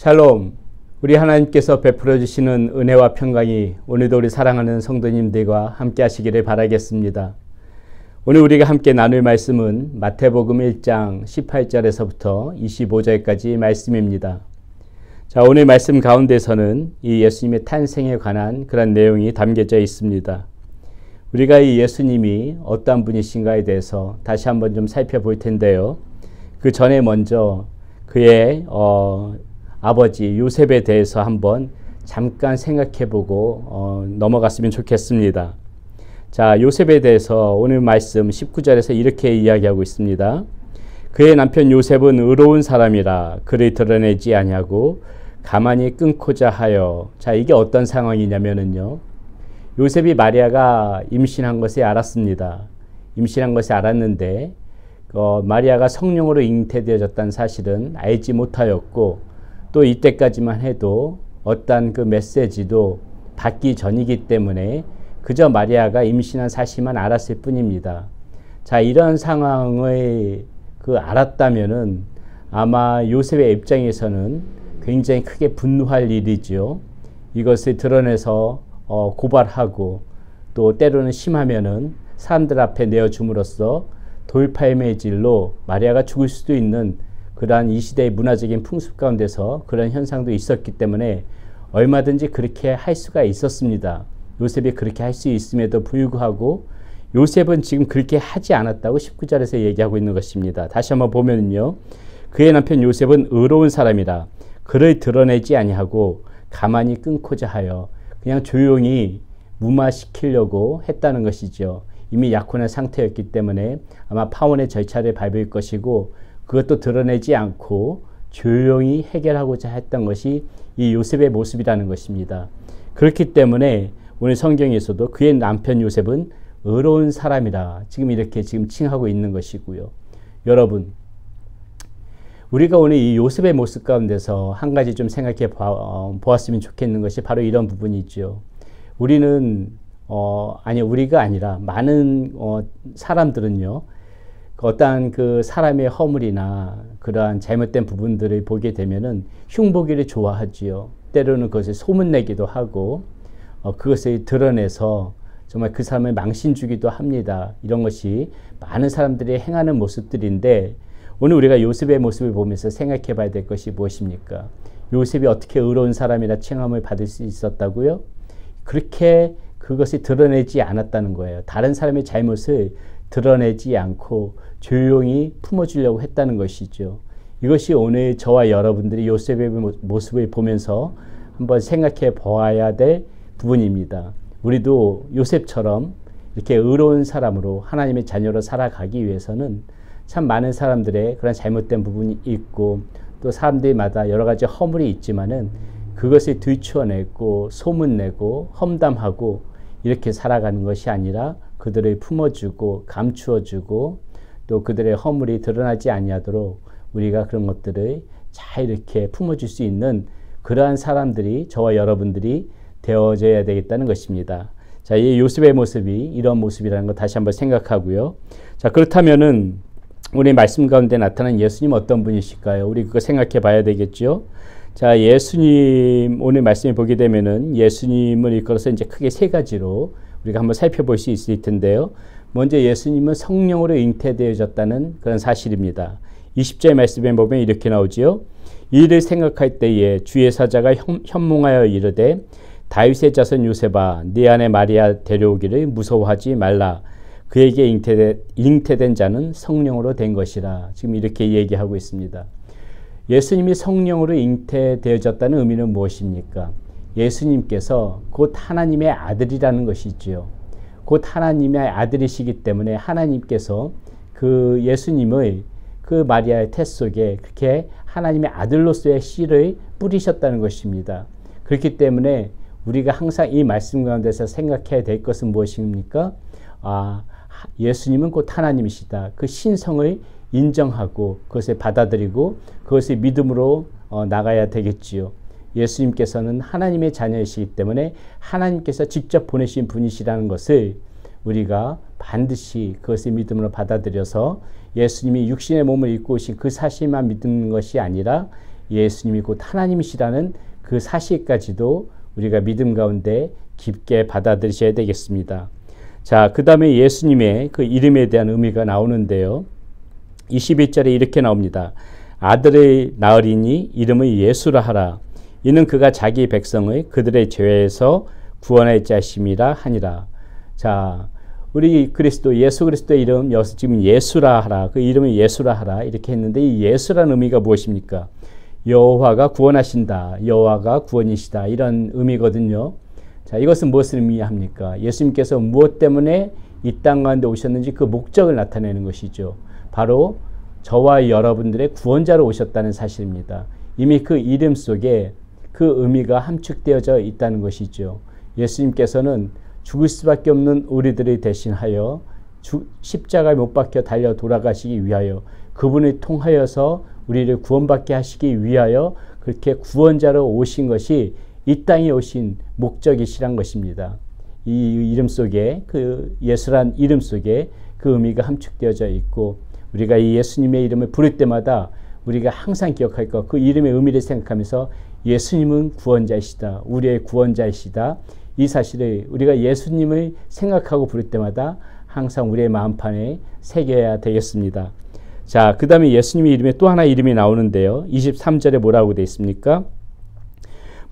샬롬. 우리 하나님께서 베풀어 주시는 은혜와 평강이 오늘도 우리 사랑하는 성도님들과 함께 하시기를 바라겠습니다. 오늘 우리가 함께 나눌 말씀은 마태복음 1장 18절에서부터 25절까지 말씀입니다. 자, 오늘 말씀 가운데서는 이 예수님의 탄생에 관한 그런 내용이 담겨져 있습니다. 우리가 이 예수님이 어떠한 분이신가에 대해서 다시 한번 좀 살펴볼 텐데요. 그 전에 먼저 그의 아버지 요셉에 대해서 한번 잠깐 생각해보고 넘어갔으면 좋겠습니다. 자, 요셉에 대해서 오늘 말씀 19절에서 이렇게 이야기하고 있습니다. 그의 남편 요셉은 의로운 사람이라 그를 드러내지 아니하고 가만히 끊고자 하여. 자, 이게 어떤 상황이냐면은요, 요셉이 마리아가 임신한 것을 알았습니다. 임신한 것을 알았는데 마리아가 성령으로 잉태되어졌다는 사실은 알지 못하였고, 또 이때까지만 해도 어떤 그 메시지도 받기 전이기 때문에 그저 마리아가 임신한 사실만 알았을 뿐입니다. 자, 이런 상황을 알았다면은 아마 요셉의 입장에서는 굉장히 크게 분노할 일이죠. 이것을 드러내서 고발하고, 또 때로는 심하면은 사람들 앞에 내어줌으로써 돌파의 매질로 마리아가 죽을 수도 있는 그러한 이 시대의 문화적인 풍습 가운데서 그런 현상도 있었기 때문에 얼마든지 그렇게 할 수가 있었습니다. 요셉이 그렇게 할 수 있음에도 불구하고 요셉은 지금 그렇게 하지 않았다고 19절에서 얘기하고 있는 것입니다. 다시 한번 보면요, 그의 남편 요셉은 의로운 사람이라 그를 드러내지 아니하고 가만히 끊고자 하여. 그냥 조용히 무마시키려고 했다는 것이죠. 이미 약혼한 상태였기 때문에 아마 파혼의 절차를 밟을 것이고, 그것도 드러내지 않고 조용히 해결하고자 했던 것이 이 요셉의 모습이라는 것입니다. 그렇기 때문에 오늘 성경에서도 그의 남편 요셉은 의로운 사람이라 이렇게 칭하고 있는 것이고요. 여러분, 우리가 오늘 이 요셉의 모습 가운데서 한 가지 좀 생각해 보았으면 좋겠는 것이 바로 이런 부분이죠. 우리는 우리가 아니라 많은 사람들은요, 어떠한 그 사람의 허물이나 그러한 잘못된 부분들을 보게 되면은 흉보기를 좋아하지요. 때로는 그것을 소문내기도 하고, 그것을 드러내서 정말 그 사람을 망신 주기도 합니다. 이런 것이 많은 사람들이 행하는 모습들인데, 오늘 우리가 요셉의 모습을 보면서 생각해 봐야 될 것이 무엇입니까? 요셉이 어떻게 의로운 사람이라 칭함을 받을 수 있었다고요? 그렇게 그것을 드러내지 않았다는 거예요. 다른 사람의 잘못을 드러내지 않고 조용히 품어주려고 했다는 것이죠. 이것이 오늘 저와 여러분들이 요셉의 모습을 보면서 한번 생각해 보아야 될 부분입니다. 우리도 요셉처럼 이렇게 의로운 사람으로 하나님의 자녀로 살아가기 위해서는 참 많은 사람들의 그런 잘못된 부분이 있고, 또 사람들마다 여러 가지 허물이 있지만은 그것을 들추어내고 소문내고 험담하고 이렇게 살아가는 것이 아니라 그들을 품어주고 감추어주고, 또 그들의 허물이 드러나지 아니하도록 우리가 그런 것들을 잘 이렇게 품어줄 수 있는 그러한 사람들이 저와 여러분들이 되어져야 되겠다는 것입니다. 자, 이 요셉의 모습이 이런 모습이라는 거 다시 한번 생각하고요. 자, 그렇다면은 우리 말씀 가운데 나타난 예수님 어떤 분이실까요? 우리 그거 생각해 봐야 되겠죠. 자, 예수님 오늘 말씀을 보게 되면은 예수님을 이끌어서 이제 크게 세 가지로 우리가 한번 살펴볼 수 있을 텐데요. 먼저 예수님은 성령으로 잉태되어졌다는 그런 사실입니다. 20절 말씀에 보면 이렇게 나오지요. 이를 생각할 때에 주의 사자가 현몽하여 이르되 다윗의 자손 요셉아, 네 아내 마리아 데려오기를 무서워하지 말라. 그에게 잉태된 자는 성령으로 된 것이라. 지금 이렇게 얘기하고 있습니다. 예수님이 성령으로 잉태되어졌다는 의미는 무엇입니까? 예수님께서 곧 하나님의 아들이라는 것이지요. 곧 하나님의 아들이시기 때문에 하나님께서 그 예수님의 그 마리아의 태 속에 그렇게 하나님의 아들로서의 씨를 뿌리셨다는 것입니다. 그렇기 때문에 우리가 항상 이 말씀 가운데서 생각해야 될 것은 무엇입니까? 예수님은 곧 하나님이시다. 그 신성을 인정하고 그것을 받아들이고 그것을 믿음으로 나가야 되겠지요. 예수님께서는 하나님의 자녀이시기 때문에 하나님께서 직접 보내신 분이시라는 것을 우리가 반드시 그것을 믿음으로 받아들여서 예수님이 육신의 몸을 입고 오신 그 사실만 믿는 것이 아니라 예수님이 곧 하나님이시라는 그 사실까지도 우리가 믿음 가운데 깊게 받아들이셔야 되겠습니다. 자, 그 다음에 예수님의 그 이름에 대한 의미가 나오는데요. 21절에 이렇게 나옵니다. 아들을 낳으리니 이름을 예수라 하라. 이는 그가 자기 백성을 그들의 죄에서 구원할 자심이라 하니라. 자, 우리 그리스도 예수 그리스도의 이름 지금 예수라 하라. 그 이름을 예수라 하라 이렇게 했는데 이 예수라는 의미가 무엇입니까? 여호와가 구원하신다. 여호와가 구원이시다. 이런 의미거든요. 자, 이것은 무엇을 의미합니까? 예수님께서 무엇 때문에 이 땅 가운데 오셨는지 그 목적을 나타내는 것이죠. 바로 저와 여러분들의 구원자로 오셨다는 사실입니다. 이미 그 이름 속에 그 의미가 함축되어져 있다는 것이죠. 예수님께서는 죽을 수밖에 없는 우리들을 대신하여 십자가에 못 박혀 달려 돌아가시기 위하여 그분을 통하여서 우리를 구원받게 하시기 위하여 그렇게 구원자로 오신 것이 이 땅에 오신 목적이시란 것입니다. 이 이름 속에 그 예수란 이름 속에 그 의미가 함축되어져 있고 우리가 이 예수님의 이름을 부를 때마다 우리가 항상 기억할 것, 그 이름의 의미를 생각하면서 예수님은 구원자이시다. 우리의 구원자이시다. 이 사실을 우리가 예수님을 생각하고 부를 때마다 항상 우리의 마음판에 새겨야 되겠습니다. 자, 그 다음에 예수님의 이름에 또 하나 이름이 나오는데요. 23절에 뭐라고 되어 있습니까?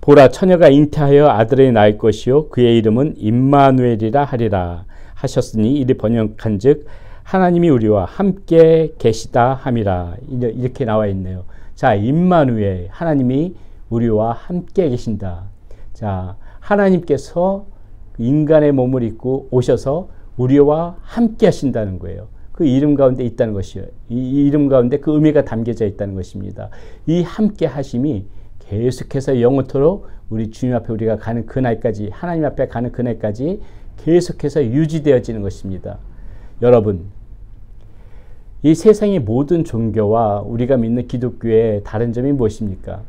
보라, 처녀가 잉태하여 아들을 낳을 것이요 그의 이름은 임마누엘이라 하리라 하셨으니 이를 번역한 즉 하나님이 우리와 함께 계시다 함이라. 이렇게 나와 있네요. 자, 임마누엘, 하나님이 우리와 함께 계신다. 자, 하나님께서 인간의 몸을 입고 오셔서 우리와 함께 하신다는 거예요. 그 이름 가운데 있다는 것이요. 이 이름 가운데 그 의미가 담겨져 있다는 것입니다. 이 함께 하심이 계속해서 영원토록 우리 주님 앞에 우리가 가는 그날까지, 하나님 앞에 가는 그날까지 계속해서 유지되어지는 것입니다. 여러분, 이 세상의 모든 종교와 우리가 믿는 기독교의 다른 점이 무엇입니까?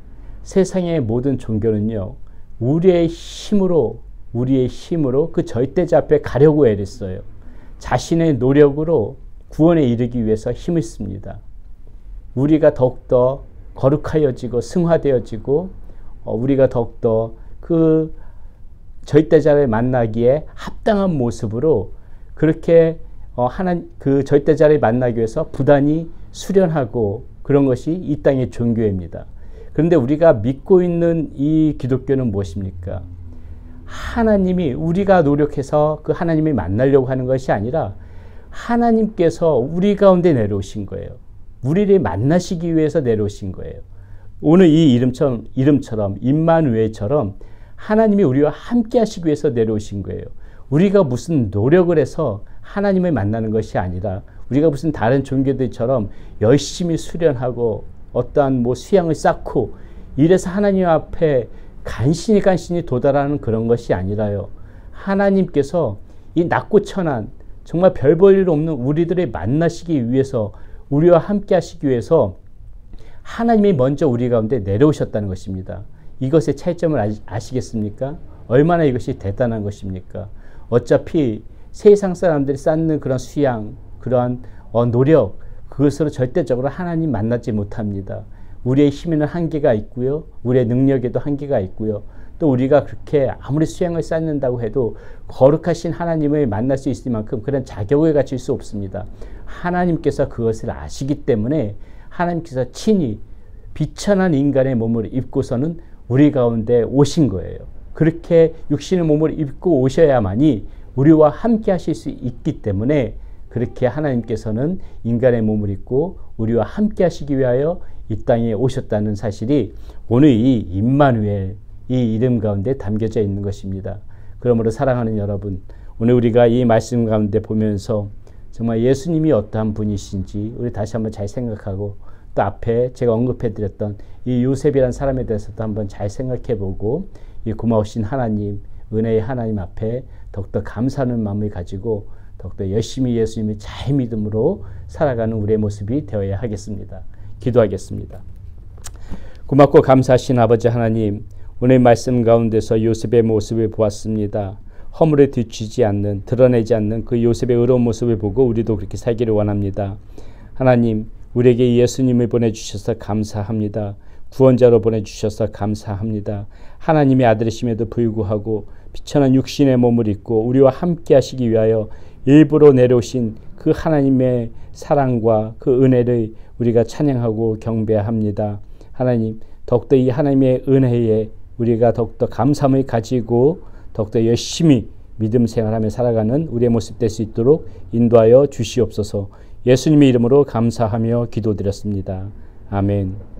세상의 모든 종교는요, 우리의 힘으로 그 절대자 앞에 가려고 애랬어요. 자신의 노력으로 구원에 이르기 위해서 힘을 씁니다. 우리가 더욱더 거룩하여지고 승화되어지고 우리가 더욱더 그 절대자를 만나기에 합당한 모습으로 그렇게 그 절대자를 만나기 위해서 부단히 수련하고 그런 것이 이 땅의 종교입니다. 그런데 우리가 믿고 있는 이 기독교는 무엇입니까? 하나님이 우리가 노력해서 그 하나님을 만나려고 하는 것이 아니라 하나님께서 우리 가운데 내려오신 거예요. 우리를 만나시기 위해서 내려오신 거예요. 오늘 이 이름처럼 임마누엘처럼 하나님이 우리와 함께 하시기 위해서 내려오신 거예요. 우리가 무슨 노력을 해서 하나님을 만나는 것이 아니라 우리가 무슨 다른 종교들처럼 열심히 수련하고 어떠한 수양을 쌓고 이래서 하나님 앞에 간신히 도달하는 그런 것이 아니라요. 하나님께서 이 낮고 천한 정말 별 볼 일 없는 우리들을 만나시기 위해서 우리와 함께 하시기 위해서 하나님이 먼저 우리 가운데 내려오셨다는 것입니다. 이것의 차이점을 아시겠습니까? 얼마나 이것이 대단한 것입니까? 어차피 세상 사람들이 쌓는 그런 수양, 그러한 노력, 그것으로 절대적으로 하나님 만나지 못합니다. 우리의 힘에는 한계가 있고요. 우리의 능력에도 한계가 있고요. 또 우리가 그렇게 아무리 수양을 쌓는다고 해도 거룩하신 하나님을 만날 수 있을 만큼 그런 자격을 갖출 수 없습니다. 하나님께서 그것을 아시기 때문에 하나님께서 친히 비천한 인간의 몸을 입고서는 우리 가운데 오신 거예요. 그렇게 육신의 몸을 입고 오셔야만이 우리와 함께 하실 수 있기 때문에 그렇게 하나님께서는 인간의 몸을 입고 우리와 함께 하시기 위하여 이 땅에 오셨다는 사실이 오늘 이 임마누엘, 이 이름 가운데 담겨져 있는 것입니다. 그러므로 사랑하는 여러분, 오늘 우리가 이 말씀 가운데 보면서 정말 예수님이 어떠한 분이신지 우리 다시 한번 잘 생각하고 또 앞에 제가 언급해드렸던 이 요셉이라는 사람에 대해서도 한번 잘 생각해보고 이 고마우신 하나님, 은혜의 하나님 앞에 더욱더 감사하는 마음을 가지고 더욱더 열심히 예수님을 잘 믿음으로 살아가는 우리의 모습이 되어야 하겠습니다. 기도하겠습니다. 고맙고 감사하신 아버지 하나님, 오늘 말씀 가운데서 요셉의 모습을 보았습니다. 허물에 뒤치지 않는, 드러내지 않는 그 요셉의 의로운 모습을 보고 우리도 그렇게 살기를 원합니다. 하나님, 우리에게 예수님을 보내주셔서 감사합니다. 구원자로 보내주셔서 감사합니다. 하나님의 아들이심에도 불구하고 비천한 육신의 몸을 입고 우리와 함께 하시기 위하여 일부러 내려오신 그 하나님의 사랑과 그 은혜를 우리가 찬양하고 경배합니다. 하나님, 더욱더 이 하나님의 은혜에 우리가 더욱더 감사함을 가지고 더욱더 열심히 믿음 생활하며 살아가는 우리의 모습 될 수 있도록 인도하여 주시옵소서. 예수님의 이름으로 감사하며 기도드렸습니다. 아멘.